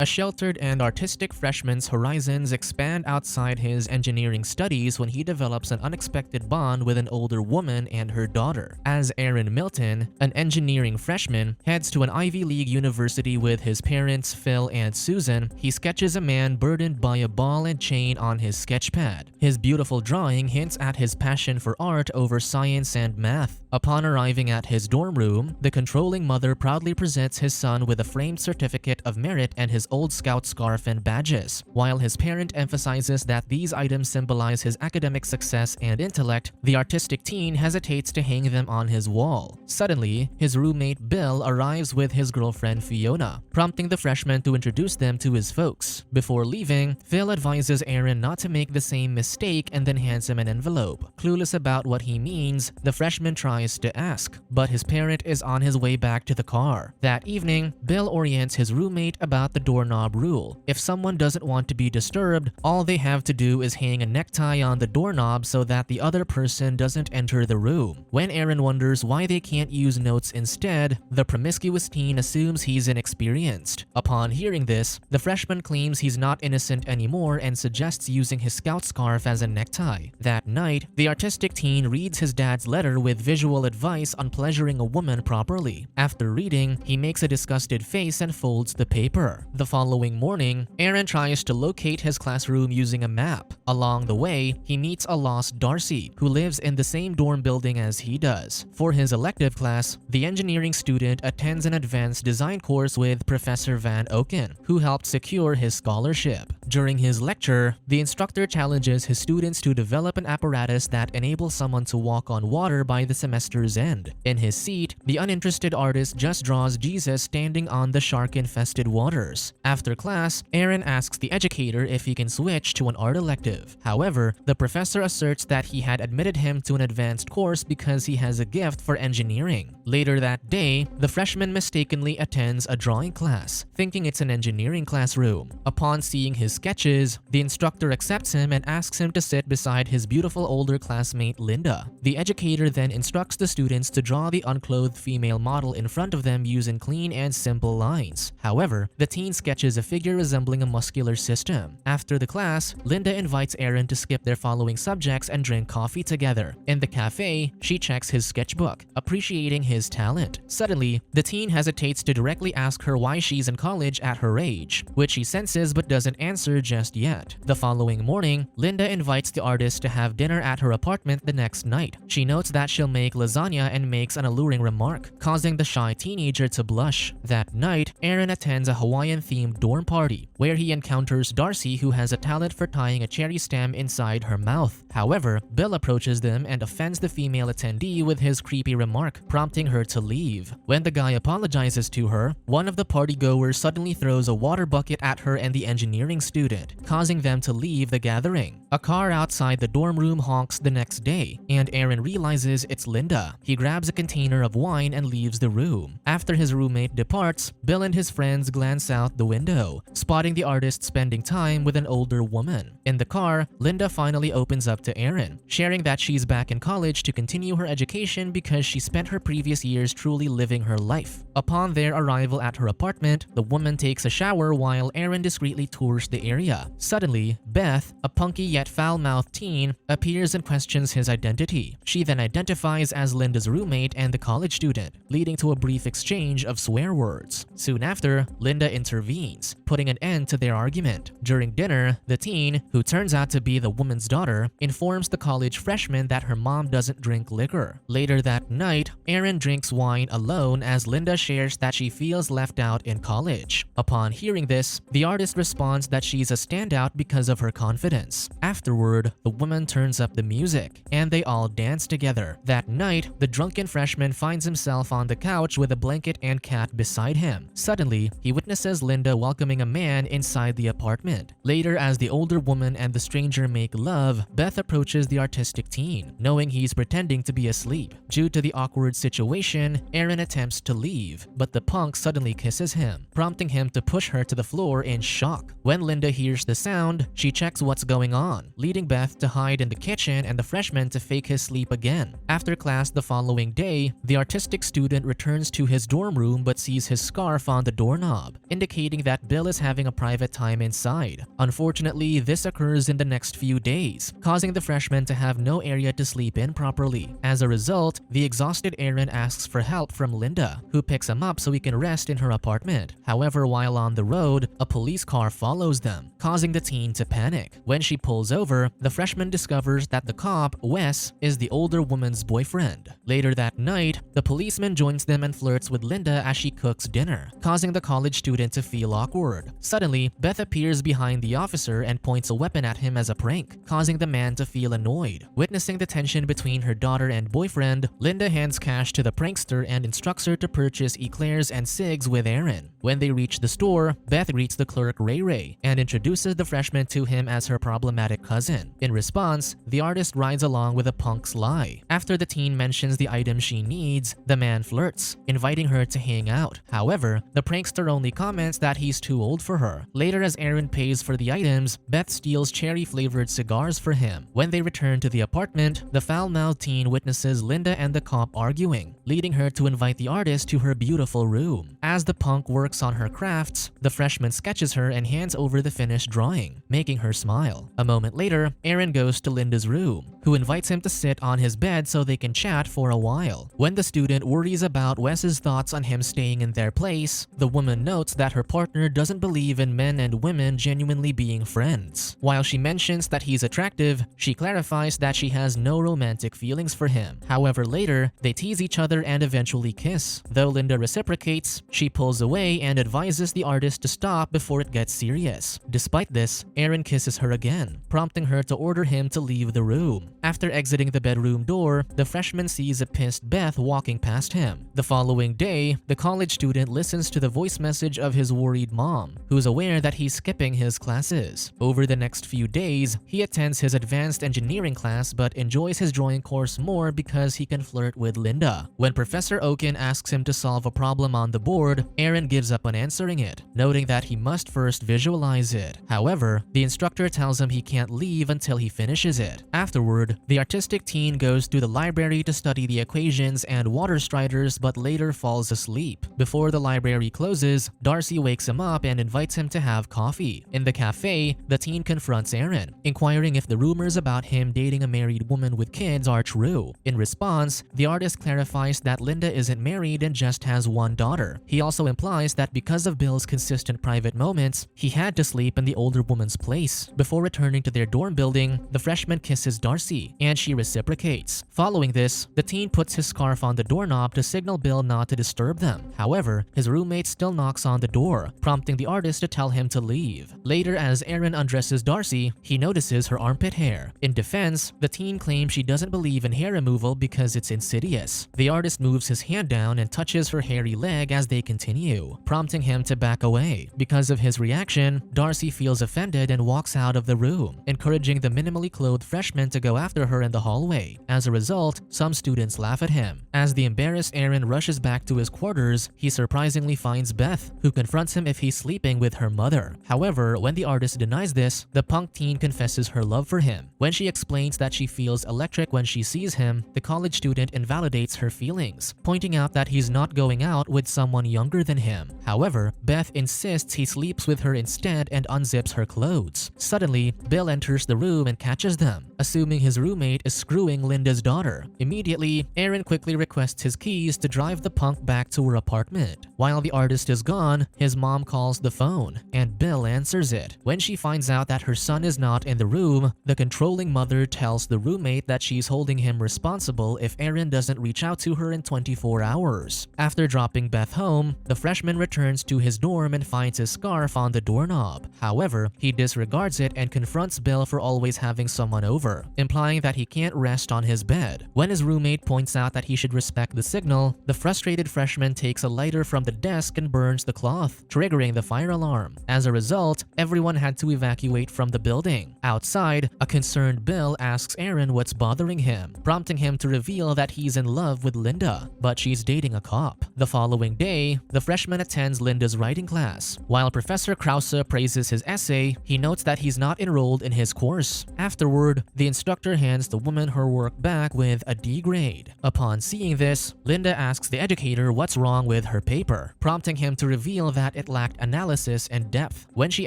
A sheltered and artistic freshman's horizons expand outside his engineering studies when he develops an unexpected bond with an older woman and her daughter. As Aaron Milton, an engineering freshman, heads to an Ivy League university with his parents Phil and Susan, he sketches a man burdened by a ball and chain on his sketchpad. His beautiful drawing hints at his passion for art over science and math. Upon arriving at his dorm room, the controlling mother proudly presents his son with a framed certificate of merit and his old Scout scarf and badges. While his parent emphasizes that these items symbolize his academic success and intellect, the artistic teen hesitates to hang them on his wall. Suddenly, his roommate Bill arrives with his girlfriend Fiona, prompting the freshman to introduce them to his folks. Before leaving, Phil advises Aaron not to make the same mistake and then hands him an envelope. Clueless about what he means, the freshman tries to ask, but his parent is on his way back to the car. That evening, Bill orients his roommate about the doorknob rule. If someone doesn't want to be disturbed, all they have to do is hang a necktie on the doorknob so that the other person doesn't enter the room. When Aaron wonders why they can't use notes instead, the promiscuous teen assumes he's inexperienced. Upon hearing this, the freshman claims he's not innocent anymore and suggests using his scout scarf as a necktie. That night, the artistic teen reads his dad's letter with visual advice on pleasuring a woman properly. After reading, he makes a disgusted face and folds the paper. The following morning, Aaron tries to locate his classroom using a map. Along the way, he meets a lost Darcy, who lives in the same dorm building as he does. For his elective class, the engineering student attends an advanced design course with Professor Van Oken, who helped secure his scholarship. During his lecture, the instructor challenges his students to develop an apparatus that enables someone to walk on water by the semester's end. In his seat, the uninterested artist just draws Jesus standing on the shark-infested waters. After class, Aaron asks the educator if he can switch to an art elective. However, the professor asserts that he had admitted him to an advanced course because he has a gift for engineering. Later that day, the freshman mistakenly attends a drawing class, thinking it's an engineering classroom. Upon seeing his sketches, the instructor accepts him and asks him to sit beside his beautiful older classmate Linda. The educator then instructs the students to draw the unclothed female model in front of them using clean and simple lines. However, the teen sketches a figure resembling a muscular system. After the class, Linda invites Aaron to skip their following subjects and drink coffee together. In the cafe, she checks his sketchbook, appreciating his talent. Suddenly, the teen hesitates to directly ask her why she's in college at her age, which he senses but doesn't answer just yet. The following morning, Linda invites the artist to have dinner at her apartment the next night. She notes that she'll make lasagna and makes an alluring remark, causing the shy teenager to blush. That night, Aaron attends a Hawaiian-themed dorm party, where he encounters Darcy, who has a talent for tying a cherry stem inside her mouth. However, Bill approaches them and offends the female attendee with his creepy remark, prompting her to leave. When the guy apologizes to her, one of the partygoers suddenly throws a water bucket at her and the engineering student, causing them to leave the gathering. A car outside the dorm room honks the next day, and Aaron realizes it's Linda. He grabs a container of wine and leaves the room. After his roommate departs, Bill and his friends glance out the window, spotting the artist spending time with an older woman. In the car, Linda finally opens up to Aaron, sharing that she's back in college to continue her education because she spent her previous years truly living her life. Upon their arrival at her apartment, the woman takes a shower while Aaron discreetly tours the area. Suddenly, Beth, a punky yet foul-mouthed teen, appears and questions his identity. She then identifies as Linda's roommate and the college student, leading to a brief exchange of swear words. Soon after, Linda intervenes, putting an end to their argument. During dinner, the teen, who turns out to be the woman's daughter, informs the college freshman that her mom doesn't drink liquor. Later that night, Aaron drinks wine alone as Linda shares that she feels left out in college. Upon hearing this, the artist responds that she's a standout because of her confidence. Afterward, the woman turns up the music, and they all dance together. That night, the drunken freshman finds himself on the couch with a blanket and cat beside him. Suddenly, he witnesses Linda welcoming a man inside the apartment. Later, as the older woman and the stranger make love, Beth approaches the artistic teen, knowing he's pretending to be asleep. Due to the awkward situation, Aaron attempts to leave, but the punk suddenly kisses him, prompting him to push her to the floor in shock. When Linda hears the sound, she checks what's going on, leading Beth to hide in the kitchen and the freshman to fake his sleep again. After class the following day, the artistic student returns to his dorm room but sees his scarf on the doorknob, indicating indicating that Bill is having a private time inside. Unfortunately, this occurs in the next few days, causing the freshman to have no area to sleep in properly. As a result, the exhausted Aaron asks for help from Linda, who picks him up so he can rest in her apartment. However, while on the road, a police car follows them, causing the teen to panic. When she pulls over, the freshman discovers that the cop, Wes, is the older woman's boyfriend. Later that night, the policeman joins them and flirts with Linda as she cooks dinner, causing the college student to feel awkward. Suddenly, Beth appears behind the officer and points a weapon at him as a prank, causing the man to feel annoyed. Witnessing the tension between her daughter and boyfriend, Linda hands cash to the prankster and instructs her to purchase eclairs and cigs with Aaron. When they reach the store, Beth greets the clerk Ray Ray and introduces the freshman to him as her problematic cousin. In response, the artist rides along with a punk's lie. After the teen mentions the item she needs, the man flirts, inviting her to hang out. However, the prankster only comments that he's too old for her. Later, as Aaron pays for the items, Beth steals cherry-flavored cigars for him. When they return to the apartment, the foul-mouthed teen witnesses Linda and the cop arguing, leading her to invite the artist to her beautiful room. As the punk works on her crafts, the freshman sketches her and hands over the finished drawing, making her smile. A moment later, Aaron goes to Linda's room, who invites him to sit on his bed so they can chat for a while. When the student worries about Wes's thoughts on him staying in their place, the woman notes that her partner doesn't believe in men and women genuinely being friends. While she mentions that he's attractive, she clarifies that she has no romantic feelings for him. However, later, they tease each other and eventually kiss. Though Linda reciprocates, she pulls away and advises the artist to stop before it gets serious. Despite this, Aaron kisses her again, prompting her to order him to leave the room. After exiting the bedroom door, the freshman sees a pissed Beth walking past him. The following day, the college student listens to the voice message of his worried mom, who's aware that he's skipping his classes. Over the next few days, he attends his advanced engineering class but enjoys his drawing course more because he can flirt with Linda. When Professor Oaken asks him to solve a problem on the board, Aaron gives up on answering it, noting that he must first visualize it. However, the instructor tells him he can't leave until he finishes it. Afterward, the artistic teen goes to the library to study the equations and water striders but later falls asleep. Before the library closes, Darcy wakes him up and invites him to have coffee. In the cafe, the teen confronts Aaron, inquiring if the rumors about him dating a married woman with kids are true. In response, the artist clarifies that Linda isn't married and just has one daughter. He also implies that because of Bill's consistent private moments, he had to sleep in the older woman's place. Before returning to their dorm building, the freshman kisses Darcy, and she reciprocates. Following this, the teen puts his scarf on the doorknob to signal Bill not to disturb them. However, his roommate still knocks on the door, prompting the artist to tell him to leave. Later, as Aaron undresses Darcy, he notices her armpit hair. In defense, the teen claims she doesn't believe in hair removal because it's insidious. The artist moves his hand down and touches her hairy leg as they continue, prompting him to back away. Because of his reaction, Darcy feels offended and walks out of the room, encouraging the minimally clothed freshman to go after her in the hallway. As a result, some students laugh at him. As the embarrassed Aaron rushes back to his quarters, he surprisingly finds Beth, who confronts him if he's sleeping with her mother. However, when the artist denies this, the punk teen confesses her love for him. When she explains that she feels electric when she sees him, the college student invalidates her feelings, pointing out that he's not going out with someone younger than him. However, Beth insists he sleeps with her instead and unzips her clothes. Suddenly, Bill enters the room and catches them, assuming his roommate is screwing Linda's daughter. Immediately, Aaron quickly requests his keys to drive the punk back to her apartment. While the artist is gone, his mom calls the phone, and Bill answers it. When she finds out that her son is not in the room, the controlling mother tells the roommate that she's holding him responsible if Aaron doesn't reach out to her in 24 hours. After dropping Beth home, the freshman returns to his dorm and finds his scarf on the doorknob. However, he disregards it and confronts Bill for always having someone over, implying that he can't rest on his bed. When his roommate points out that he should respect the signal, the frustrated freshman takes a lighter from the desk and burns the cloth, triggering the fire alarm. As a result, everyone had to evacuate from the building. Outside, a concerned Bill asks Aaron what's bothering him, prompting him to reveal that he's in love with Linda, but she's dating a cop. The following day, the freshman attends Linda's writing class. While Professor Krause praises his essay, he notes that he's not enrolled in his course. Afterward, the instructor hands the woman her work back with a D grade. Upon seeing this, Linda asks the educator what's wrong with her paper, prompting him to reveal that it lacked analysis and depth. When she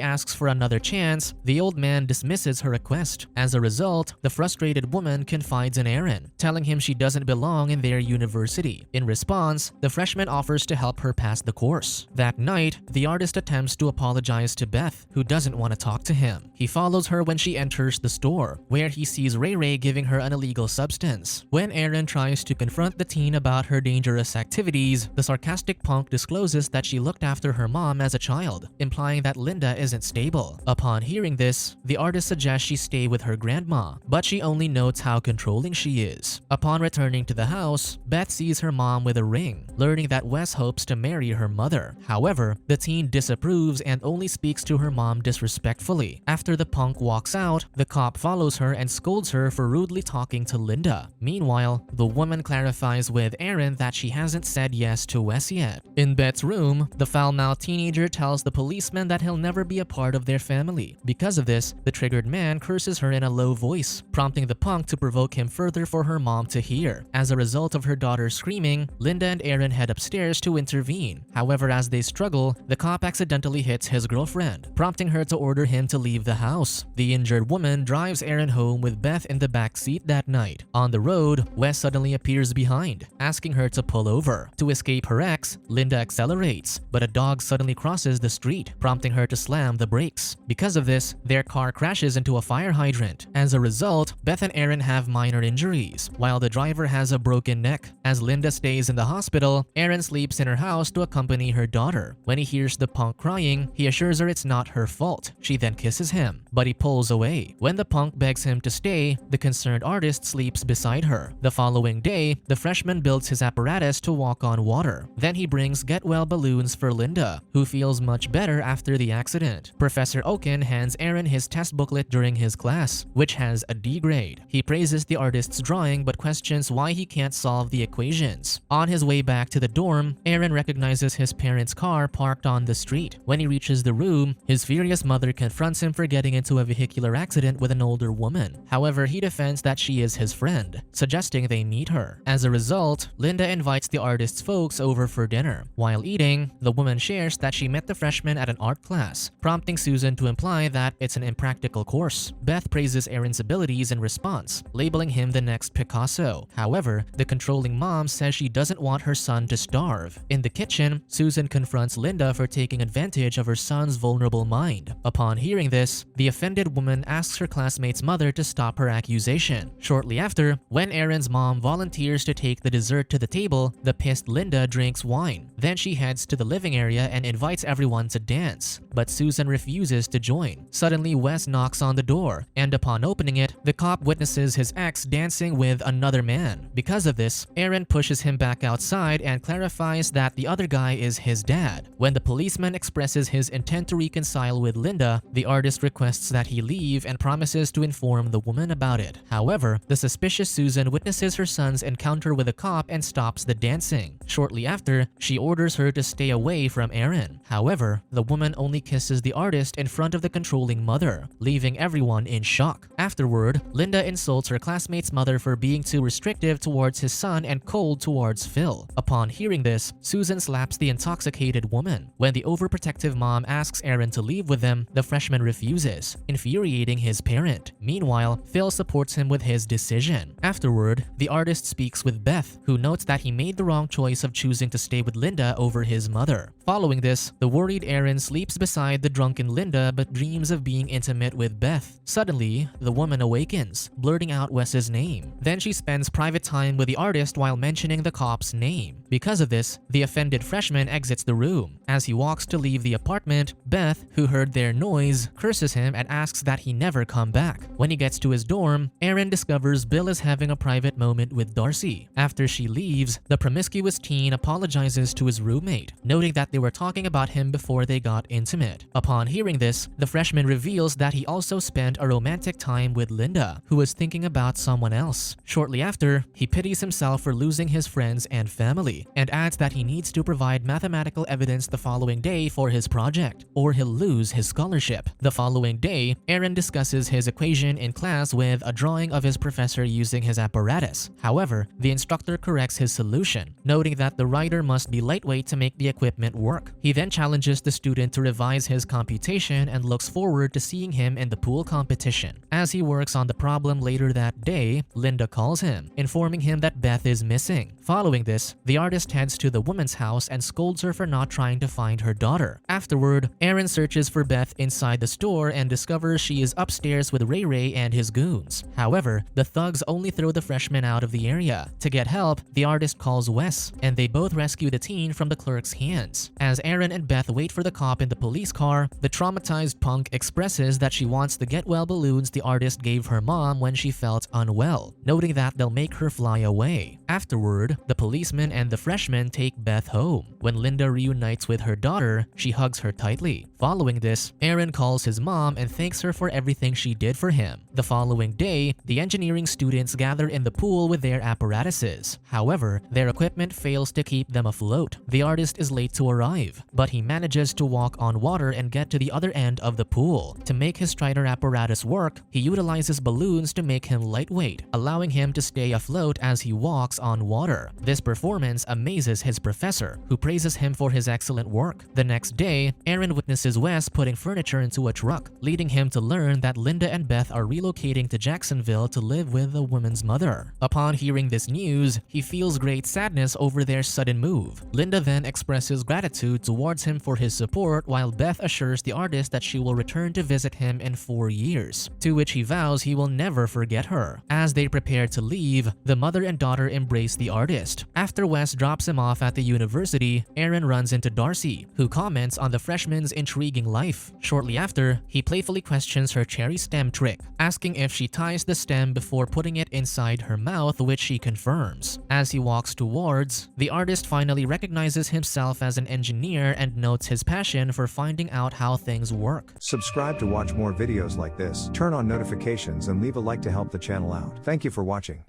asks for another chance, the old man dismisses her request. As a result, the frustrated woman confides in Aaron, telling him she doesn't belong in their university. In response, the freshman offers to help her pass the course. That night, the artist attempts to apologize to Beth, who doesn't want to talk to him. He follows her when she enters the store, where he sees Ray Ray giving her an illegal substance. When Aaron tries to confront the teen about her dangerous activities, the sarcastic punk discloses that she looked after her mom as a child, implying that Linda isn't stable. Upon hearing this, the artist suggests she stay with her grandma, but she only notes how controlling she is. Upon returning to the house, Beth sees her mom with a ring, learning that Wes hopes to marry her mother. However, the teen disapproves and only speaks to her mom disrespectfully. After the punk walks out, the cop follows her and scolds her for rudely talking to Linda. Meanwhile, the woman clarifies with Aaron that she hasn't said yes to Wes yet. In Beth's room, the foul-mouthed teenager tells the policeman that he'll never be a part of their family. Because of this, the triggered man curses her in a low voice, prompting the punk to provoke him further for her mom to hear. As a result of her daughter screaming, Linda and Aaron head upstairs to intervene. However, as they struggle, the cop accidentally hits his girlfriend, prompting her to order him to leave the house. The injured woman drives Aaron home with Beth in the back seat that night. On the road, Wes suddenly appears behind, asking her to pull over. To escape her ex, Linda accelerates, but a dog suddenly crosses the street, prompting her to slam the brakes. Because of this, their car crashes into a fire hydrant. As a result, Beth and Aaron have minor injuries, while the driver has a broken neck. As Linda stays in the hospital, Aaron sleeps in her house to accompany her daughter. When he hears the punk crying, he assures her it's not her fault. She then kisses him, but he pulls away. When the punk begs him to stay, the concerned artist sleeps beside her. The following day, the freshman builds his apparatus to walk on water. Then he brings get-well balloons for Linda, who feels much better after the accident. Professor Oken hands Aaron his test booklet during his class, which has a D grade. He praises the artist's drawing but questions why he can't solve the equations. On his way back to the dorm, Aaron recognizes his parents' car parked on the street. When he reaches the room, his furious mother confronts him for getting into a vehicular accident with an older woman. However, he defends that she is his friend, suggesting they meet her. As a result, Linda invites the artist's folks over for dinner. While eating, the woman shares that she met the freshman at an art class, prompting Susan to imply that it's an impractical course. Beth praises Aaron's abilities in response, labeling him the next Picasso. However, the controlling mom says she doesn't want her son to starve. In the kitchen, Susan confronts Linda for taking advantage of her son's vulnerable mind. Upon hearing this, the offended woman asks her classmate's mother to stop her accusation. Shortly after, when Aaron's mom volunteers to take the dessert to the table, the pissed Linda drinks wine. Then she heads to the living area and invites everyone to dance, but Susan refuses to join. Suddenly, Wes knocks on the door, and upon opening it, the cop witnesses his ex dancing with another man. Because of this, Aaron pushes him back outside and clarifies that the other guy is his dad. When the policeman expresses his intent to reconcile with Linda, the artist requests that he leave and promises to inform the woman about it. However, the suspicious Susan witnesses her son's encounter with a cop and stops the dancing. Shortly after, she orders her to stay away from Aaron. However, the woman only kisses the artist in front of the controlling mother, leaving everyone in shock. Afterward, Linda insults her classmate's mother for being too restrictive towards his son and cold towards Phil. Upon hearing this, Susan slaps the intoxicated woman. When the overprotective mom asks Aaron to leave with them, the freshman refuses, infuriating his parent. Meanwhile, Phil supports him with his decision. Afterward, the artist speaks with Beth, who notes that he made the wrong choice of choosing to stay with Linda over his mother. Following this, the worried Aaron sleeps beside the drunken Linda but dreams of being intimate with Beth. Suddenly, the woman awakens, blurting out Wes's name. Then she spends private time with the artist while mentioning the cop's name. Because of this, the offended freshman exits the room. As he walks to leave the apartment, Beth, who heard their noise, curses him and asks that he never come back. When he gets to his dorm, Aaron discovers Bill is having a private moment with Darcy. After she leaves, the promiscuous teen apologizes to his roommate, noting that they were talking about him before they got intimate. Upon hearing this, the freshman reveals that he also spent a romantic time with Linda, who was thinking about someone else. Shortly after, he pities himself for losing his friends and family, and adds that he needs to provide mathematical evidence the following day for his project, or he'll lose his scholarship. The following day, Aaron discusses his equation in class with a drawing of his professor using his apparatus. However, the instructor corrects his solution, noting that the writer must be lightweight to make the equipment work. He then challenges the student to revise his computation and looks forward to seeing him in the pool competition. As he works on the problem later that day, Linda calls him, informing him that Beth is missing. Following this, the artist heads to the woman's house and scolds her for not trying to find her daughter. Afterward, Aaron searches for Beth inside the store and discovers she is upstairs with Ray Ray and his goons. However, the thugs only throw the freshman out of the area. To get help, the artist calls Wes, and they both rescue the teen from the clerk's hands. As Aaron and Beth wait for the cop in the police car, the traumatized punk expresses that she wants the get-well balloons the artist gave her mom when she felt unwell, noting that they'll make her fly away. Afterward, the policeman and the freshman take Beth home. When Linda reunites with her daughter, she hugs her tightly. Following this, Aaron calls his mom and thanks her for everything she did for him. The following day, the engineering students gather in the pool with their apparatuses. However, their equipment fails to keep them afloat. The artist is late to arrive, but he manages to walk on water and get to the other end of the pool. To make his Strider apparatus work, he utilizes balloons to make him lightweight, allowing him to stay afloat as he walks on water. This performance amazes his professor, who praises him for his excellent work. The next day, Aaron witnesses Wes putting furniture into a truck, leading him to learn that Linda and Beth are relocating to Jacksonville to live with the woman's mother. Upon hearing this news, he feels great sadness over their sudden move. Linda then expresses gratitude towards him for his support, while Beth assures the artist that she will return to visit him in 4 years, to which he vows he will never forget her. As they prepare to leave, the mother and daughter embrace the artist. After Wes drops him off at the university, Aaron runs into Darcy, who comments on the freshman's intriguing life. Shortly after, he playfully questions her cherry stem trick, asking if she ties the stem before putting it inside her mouth, which she confirms. As he walks towards, the artist finally recognizes himself as an engineer and notes his passion for finding out how things work. Subscribe to watch more videos like this, turn on notifications and leave a like to help the channel out. Thank you for watching.